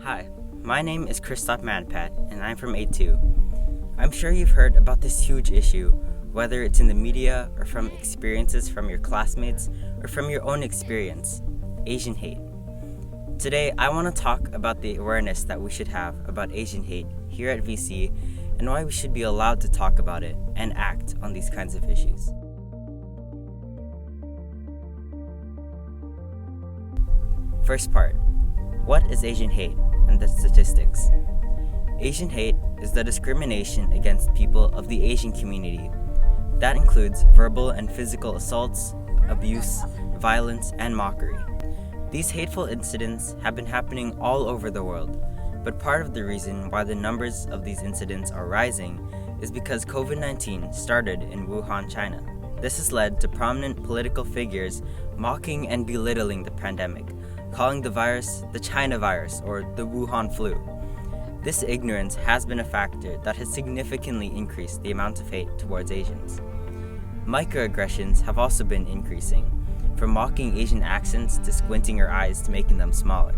Hi, my name is Christophe Manapat, and I'm from A2. I'm sure you've heard about this huge issue, whether it's in the media or from experiences from your classmates or from your own experience, Asian hate. Today, I want to talk about the awareness that we should have about Asian hate here at VC and why we should be allowed to talk about it and act on these kinds of issues. First part, what is Asian hate and the statistics? Asian hate is the discrimination against people of the Asian community. That includes verbal and physical assaults, abuse, violence, and mockery. These hateful incidents have been happening all over the world, but part of the reason why the numbers of these incidents are rising is because COVID-19 started in Wuhan, China. This has led to prominent political figures mocking and belittling the pandemic, calling the virus the China virus or the Wuhan flu. This ignorance has been a factor that has significantly increased the amount of hate towards Asians. Microaggressions have also been increasing, from mocking Asian accents to squinting your eyes to making them smaller.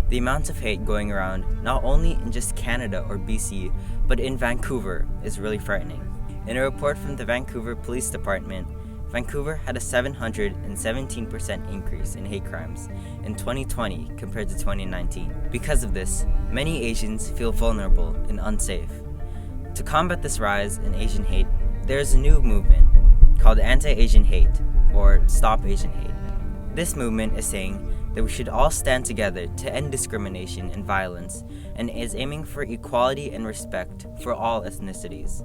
The amount of hate going around, not only in just Canada or BC, but in Vancouver, is really frightening. In a report from the Vancouver Police Department, Vancouver had a 717% increase in hate crimes in 2020 compared to 2019. Because of this, many Asians feel vulnerable and unsafe. To combat this rise in Asian hate, there is a new movement called Anti-Asian Hate, or Stop Asian Hate. This movement is saying that we should all stand together to end discrimination and violence, and is aiming for equality and respect for all ethnicities.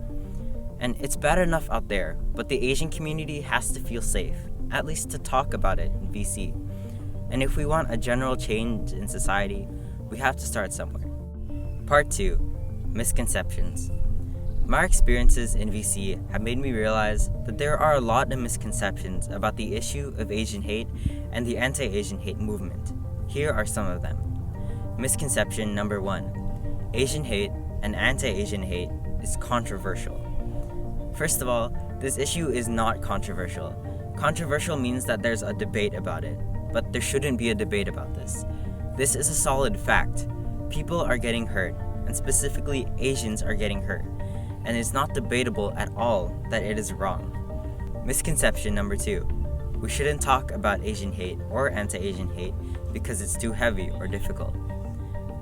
And it's bad enough out there, but the Asian community has to feel safe, at least to talk about it in VC. And if we want a general change in society, we have to start somewhere. Part 2, Misconceptions. My experiences in VC have made me realize that there are a lot of misconceptions about the issue of Asian hate and the anti-Asian hate movement. Here are some of them. Misconception number 1. Asian hate and anti-Asian hate is controversial. First of all, this issue is not controversial. Controversial means that there's a debate about it, but there shouldn't be a debate about this. This is a solid fact. People are getting hurt, and specifically Asians are getting hurt, and it's not debatable at all that it is wrong. Misconception number 2. We shouldn't talk about Asian hate or anti-Asian hate because it's too heavy or difficult.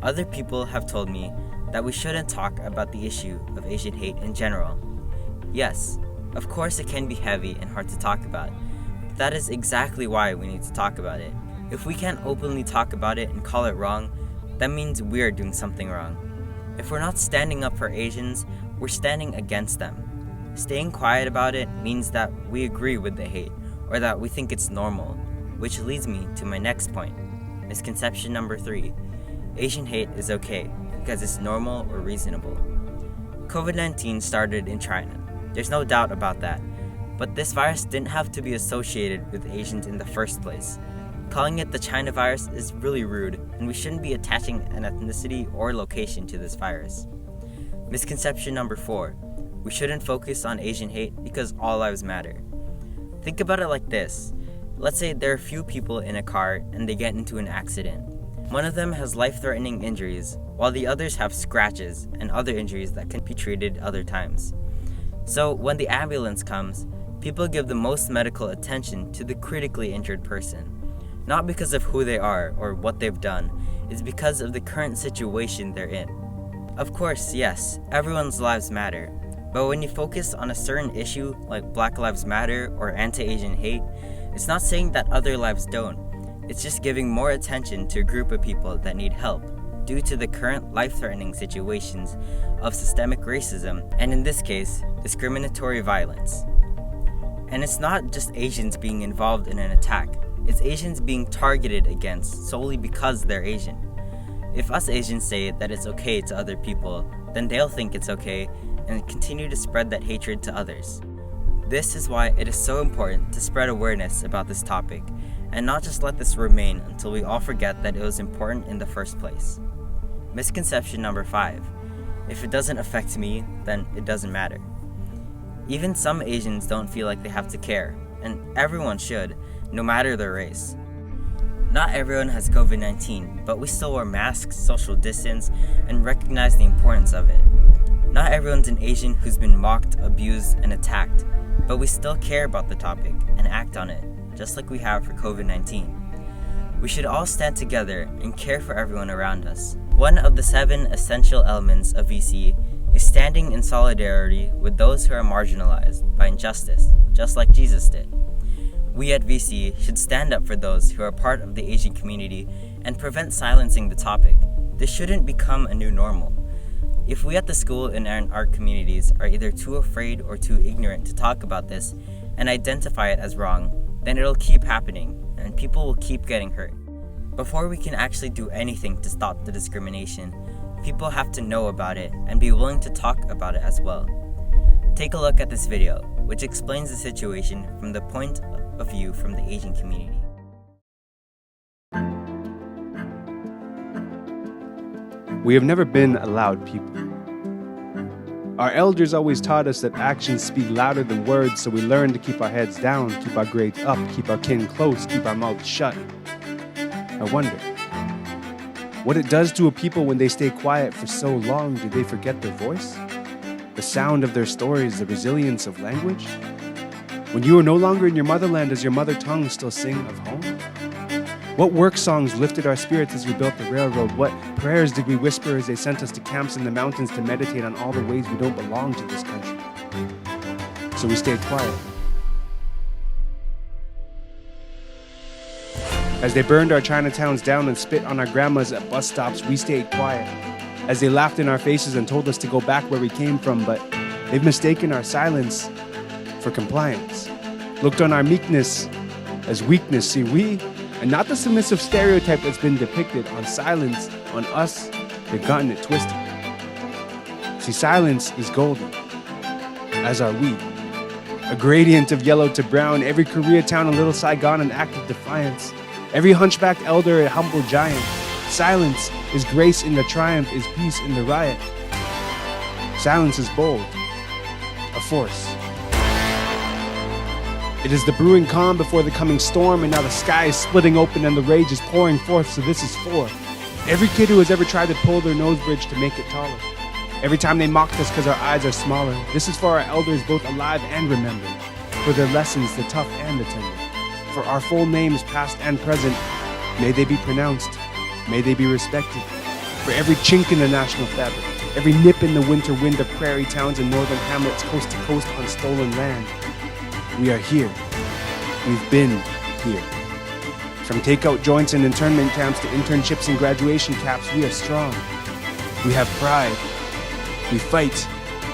Other people have told me that we shouldn't talk about the issue of Asian hate in general. Yes, of course it can be heavy and hard to talk about, but that is exactly why we need to talk about it. If we can't openly talk about it and call it wrong, that means we're doing something wrong. If we're not standing up for Asians, we're standing against them. Staying quiet about it means that we agree with the hate, or that we think it's normal, which leads me to my next point. Misconception number 3. Asian hate is okay because it's normal or reasonable. COVID-19 started in China. There's no doubt about that. But this virus didn't have to be associated with Asians in the first place. Calling it the China virus is really rude, and we shouldn't be attaching an ethnicity or location to this virus. Misconception number 4. We shouldn't focus on Asian hate because all lives matter. Think about it like this. Let's say there are a few people in a car and they get into an accident. One of them has life-threatening injuries, while the others have scratches and other injuries that can be treated other times. So when the ambulance comes, people give the most medical attention to the critically injured person. Not because of who they are or what they've done, it's because of the current situation they're in. Of course, yes, everyone's lives matter, but when you focus on a certain issue like Black Lives Matter or anti-Asian hate, it's not saying that other lives don't. It's just giving more attention to a group of people that need help due to the current life-threatening situations of systemic racism, and in this case, discriminatory violence. And it's not just Asians being involved in an attack, it's Asians being targeted against solely because they're Asian. If us Asians say that it's okay to other people, then they'll think it's okay and continue to spread that hatred to others. This is why it is so important to spread awareness about this topic, and not just let this remain until we all forget that it was important in the first place. Misconception number 5. If it doesn't affect me, then it doesn't matter. Even some Asians don't feel like they have to care, and everyone should, no matter their race. Not everyone has COVID-19, but we still wear masks, social distance, and recognize the importance of it. Not everyone's an Asian who's been mocked, abused, and attacked, but we still care about the topic and act on it, just like we have for COVID-19. We should all stand together and care for everyone around us. One of the 7 essential elements of VC is standing in solidarity with those who are marginalized by injustice, just like Jesus did. We at VC should stand up for those who are part of the Asian community and prevent silencing the topic. This shouldn't become a new normal. If we at the school and in our communities are either too afraid or too ignorant to talk about this and identify it as wrong, then it'll keep happening and people will keep getting hurt. Before we can actually do anything to stop the discrimination, people have to know about it and be willing to talk about it as well. Take a look at this video, which explains the situation from the point of view from the Asian community. We have never been a loud people. Our elders always taught us that actions speak louder than words, so we learned to keep our heads down, keep our grades up, keep our kin close, keep our mouths shut. I wonder, what it does to a people when they stay quiet for so long. Do they forget their voice? The sound of their stories, the resilience of language? When you are no longer in your motherland, does your mother tongue still sing of home? What work songs lifted our spirits as we built the railroad? What prayers did we whisper as they sent us to camps in the mountains to meditate on all the ways we don't belong to this country? So we stayed quiet. As they burned our Chinatowns down and spit on our grandmas at bus stops, we stayed quiet. As they laughed in our faces and told us to go back where we came from, but they've mistaken our silence for compliance. Looked on our meekness as weakness. See, we, and not the submissive stereotype that's been depicted on silence, on us, they've gotten it twisted. See, silence is golden, as are we. A gradient of yellow to brown, every Koreatown a little Saigon, an act of defiance. Every hunchbacked elder a humble giant. Silence is grace in the triumph, is peace in the riot. Silence is bold, a force. It is the brewing calm before the coming storm, and now the sky is splitting open and the rage is pouring forth, so this is for every kid who has ever tried to pull their nose bridge to make it taller. Every time they mocked us because our eyes are smaller. This is for our elders, both alive and remembered, for their lessons, the tough and the tender. For our full names, past and present, may they be pronounced, may they be respected. For every chink in the national fabric, every nip in the winter wind of prairie towns and northern hamlets, coast to coast on stolen land. We are here. We've been here. From takeout joints and internment camps to internships and graduation caps, we are strong. We have pride. We fight.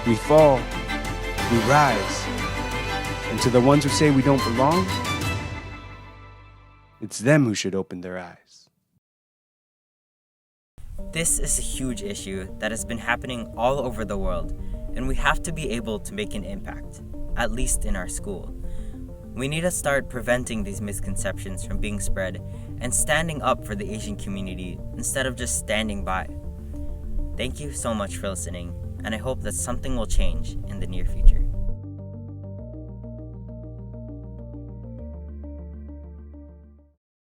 We fall. We rise. And to the ones who say we don't belong, it's them who should open their eyes. This is a huge issue that has been happening all over the world, and we have to be able to make an impact, at least in our school. We need to start preventing these misconceptions from being spread and standing up for the Asian community instead of just standing by. Thank you so much for listening, and I hope that something will change in the near future.